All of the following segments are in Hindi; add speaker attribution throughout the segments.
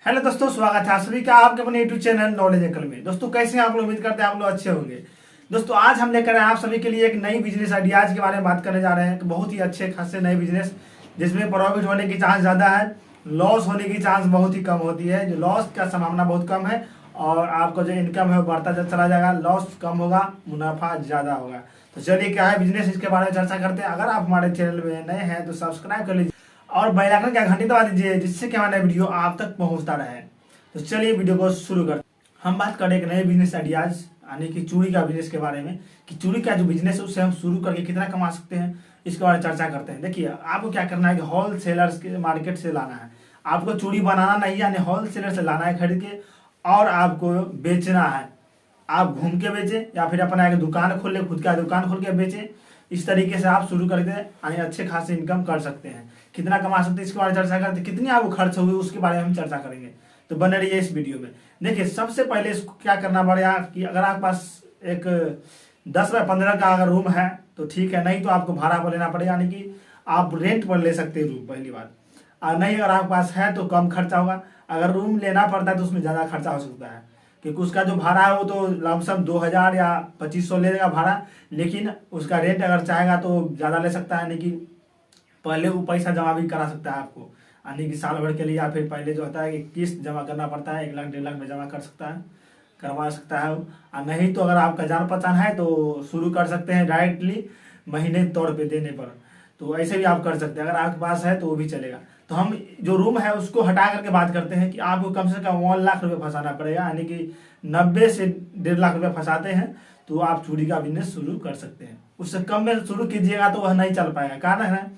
Speaker 1: हेलो दोस्तों, स्वागत है आप सभी का आपके अपने यूट्यूब चैनल नॉलेज एंकल में। दोस्तों कैसे हैं आप लोग? उम्मीद करते हैं आप लोग अच्छे होंगे। दोस्तों आज हम लेकर आए आप सभी के लिए एक नई बिजनेस आइडियाज के बारे में बात करने जा रहे हैं कि बहुत ही अच्छे खासे नए बिजनेस जिसमें प्रॉफिट होने की चांस ज़्यादा है, लॉस होने की चांस बहुत ही कम होती है। जो लॉस का संभावना बहुत कम है और आपका जो इनकम है वो बढ़ता चला जाएगा। लॉस कम होगा, मुनाफा ज़्यादा होगा। तो चलिए क्या है बिजनेस, इसके बारे में चर्चा करते हैं। अगर आप हमारे चैनल में नए हैं तो सब्सक्राइब कर लीजिए और बेल आइकन का घंटी दबा दीजिए जिससे कि हमारा वीडियो आप तक पहुंचता रहे। तो चलिए वीडियो को शुरू करते हैं। हम बात करें एक नए बिजनेस आइडियाज यानी कि चूड़ी का बिजनेस के बारे में कि चूड़ी का जो बिजनेस है उससे हम शुरू करके कितना कमा सकते हैं, इसके बारे में चर्चा करते हैं। देखिए आपको क्या करना है कि होल सेलर्स के मार्केट से लाना है। आपको चूड़ी बनाना नहीं है, यानी होल सेलर से लाना है खरीद के और आपको बेचना है। आप घूम के बेचे या फिर अपना एक दुकान खोल ले, खुद का दुकान खोल के बेचे। इस तरीके से आप शुरू करके यानी अच्छे खासे इनकम कर सकते हैं। कितना कमा सकते हैं इसके बारे में चर्चा करते हैं। कितनी आपको खर्च होगी उसके बारे में हम चर्चा करेंगे, तो बने रहिए इस वीडियो में। देखिए सबसे पहले इसको क्या करना पड़ेगा कि अगर आपके पास एक 10 बाय 15 का अगर रूम है तो ठीक है, नहीं तो आपको भाड़ा पर लेना पड़ेगा, यानी कि आप रेंट पर ले सकते हैं रूम, पहली बात। और नहीं अगर आपके पास है तो कम खर्चा होगा। अगर रूम लेना पड़ता है तो उसमें ज़्यादा खर्चा हो सकता है, क्योंकि उसका जो भाड़ा है वो तो लमसम 2000 या 2500 लेगा भाड़ा। लेकिन उसका रेंट अगर चाहेगा तो ज़्यादा ले सकता है, यानी कि पहले वो पैसा जमा भी करा सकता है आपको, यानी कि साल भर के लिए। या फिर पहले जो होता है कि किस्त जमा करना पड़ता है, 1 लाख 1.5 लाख में जमा कर सकता है, करवा सकता है। और नहीं तो अगर आपका जान पहचान है तो शुरू कर सकते हैं डायरेक्टली महीने तौर पे देने पर। तो ऐसे भी आप कर सकते हैं, अगर आपके पास है तो वो भी चलेगा। तो हम जो रूम है उसको हटा करके बात करते हैं कि आपको कम से कम 1 लाख रुपये फंसाना पड़ेगा, यानी कि 90 से 1.5 लाख रुपये फंसाते हैं तो आप चूड़ी का बिजनेस शुरू कर सकते हैं। उससे कम में शुरू कीजिएगा तो वह नहीं चल पाएगा। कारण है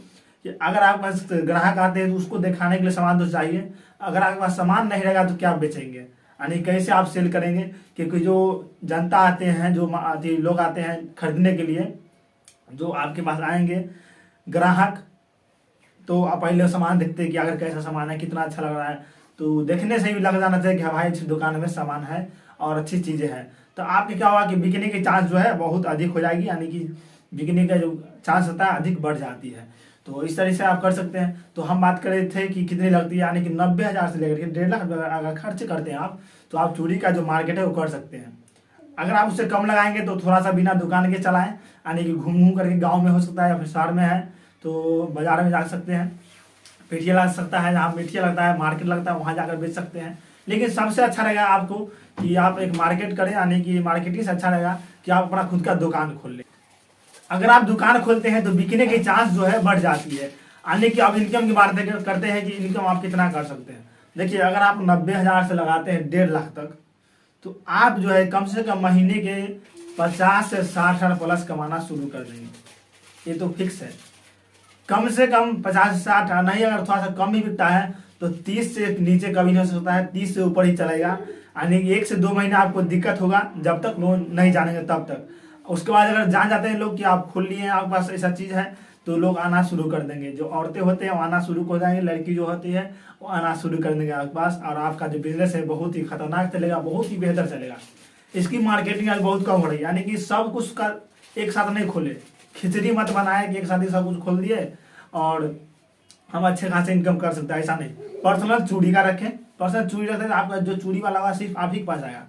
Speaker 1: कि अगर आपके पास ग्राहक आते हैं तो उसको दिखाने के लिए सामान तो चाहिए। अगर आपके पास सामान नहीं रहेगा तो क्या बेचेंगे, यानी कैसे आप सेल करेंगे? क्योंकि जो जनता आते हैं, जो लोग आते हैं खरीदने के लिए, जो आपके पास आएंगे ग्राहक, तो आप पहले सामान देखते हैं कि अगर कैसा सामान है, कितना अच्छा लग रहा है, तो देखने से भी लग जाना चाहिए कि हाँ भाई इस दुकान में सामान है और अच्छी चीज़ें हैं। तो आपके क्या होगा कि बिकने की चांस जो है बहुत अधिक हो जाएगी, यानी कि बिकने का जो चांस होता है अधिक बढ़ जाती है। तो इस तरह से आप कर सकते हैं। तो हम बात कर रहे थे कि कितनी लगती है, यानी कि 90,000 से लेकर के 1.5 लाख अगर खर्च करते हैं आप, तो आप चूड़ी का जो मार्केट है वो कर सकते हैं। अगर आप उससे कम लगाएंगे तो थोड़ा सा बिना दुकान के चलाएं, यानी कि घूम करके गाँव में हो सकता है या फिर शहर में है तो बाजार में जा सकते हैं। पेटिया लग सकता है, जहाँ पेटिया लगता है, मार्केट लगता है, वहाँ जाकर बेच सकते हैं। लेकिन सबसे अच्छा रहेगा आपको कि आप एक मार्केट करें, यानी कि मार्केटिंग से अच्छा रहेगा कि आप अपना खुद का दुकान खोल लें। अगर आप दुकान खोलते हैं तो बिकने की चांस जो है बढ़ जाती है। यानी कि अब इनकम की बात करते हैं कि इनकम आप कितना कर सकते हैं। देखिए अगर आप 90,000 से लगाते हैं 1.5 लाख तक, तो आप जो है कम से कम महीने के 50 से 60 हज़ार प्लस कमाना शुरू कर देंगे। ये तो फिक्स है, कम से कम 50 से 60। नहीं अगर थोड़ा सा कम भी बिकता है तो 30 से नीचे कभी नहीं हो सकता है, 30 से ऊपर ही चलेगा। यानी 1 से 2 महीने आपको दिक्कत होगा, जब तक लोग नहीं जानेंगे तब तक। उसके बाद अगर जान जाते हैं लोग कि आप खोल लिए हैं, आपके पास ऐसा चीज़ है, तो लोग आना शुरू कर देंगे। जो औरतें होते हैं वो आना शुरू हो जाएंगे, लड़की जो होती है वो आना शुरू कर देंगे आपके पास, और आपका जो बिजनेस है बहुत ही खतरनाक चलेगा, बहुत ही बेहतर चलेगा। इसकी मार्केटिंग आज बहुत कम हो रही है, यानी कि सब कुछ का एक साथ नहीं खोले। खिचड़ी मत बनाए कि एक साथ ही सब कुछ खोल दिए और हम अच्छे खासे इनकम कर सकते हैं, ऐसा नहीं। पर्सनल चूड़ी का रखें, पर्सनल चूड़ी रखते हैं आपका जो चूड़ी वाला होगा सिर्फ आप ही के पास आएगा।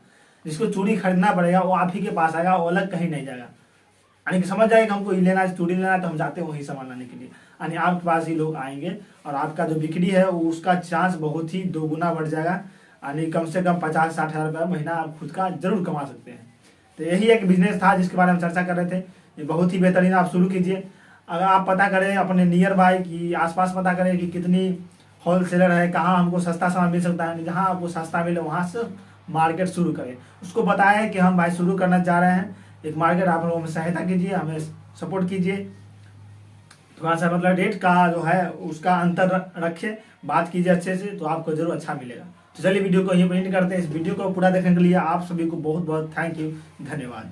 Speaker 1: जिसको चूड़ी खरीदना पड़ेगा वो आप ही के पास आएगा, वो अलग कहीं नहीं जाएगा। यानी कि समझ जाएगा हमको लेना है, चूड़ी लेना है, तो हम जाते हैं वही सामान लाने के लिए, यानी आपके पास ही लोग आएंगे और आपका जो बिक्री है उसका चांस बहुत ही 2 गुना बढ़ जाएगा। यानी कम से कम 50-60 हज़ार रुपये महीना आप खुद का जरूर कमा सकते हैं। तो यही एक बिजनेस था जिसके बारे में चर्चा कर रहे थे। ये बहुत ही बेहतरीन, आप शुरू कीजिए। अगर आप पता करें अपने नियर बाय की आसपास पता करें कि कितनी होल सेलर है, कहाँ हमको सस्ता सामान मिल सकता है, जहाँ आपको सस्ता मिले वहाँ से मार्केट शुरू करें। उसको बताएं कि हम भाई शुरू करना चाह रहे हैं एक मार्केट, आप लोगों में सहायता कीजिए, हमें सपोर्ट कीजिए। थोड़ा सा मतलब रेट का जो है उसका अंतर रखें, बात कीजिए अच्छे से, तो आपको जरूर अच्छा मिलेगा। तो चलिए वीडियो को यहीं पर एंड करते हैं। इस वीडियो को पूरा देखने के लिए आप सभी को बहुत बहुत थैंक यू, धन्यवाद।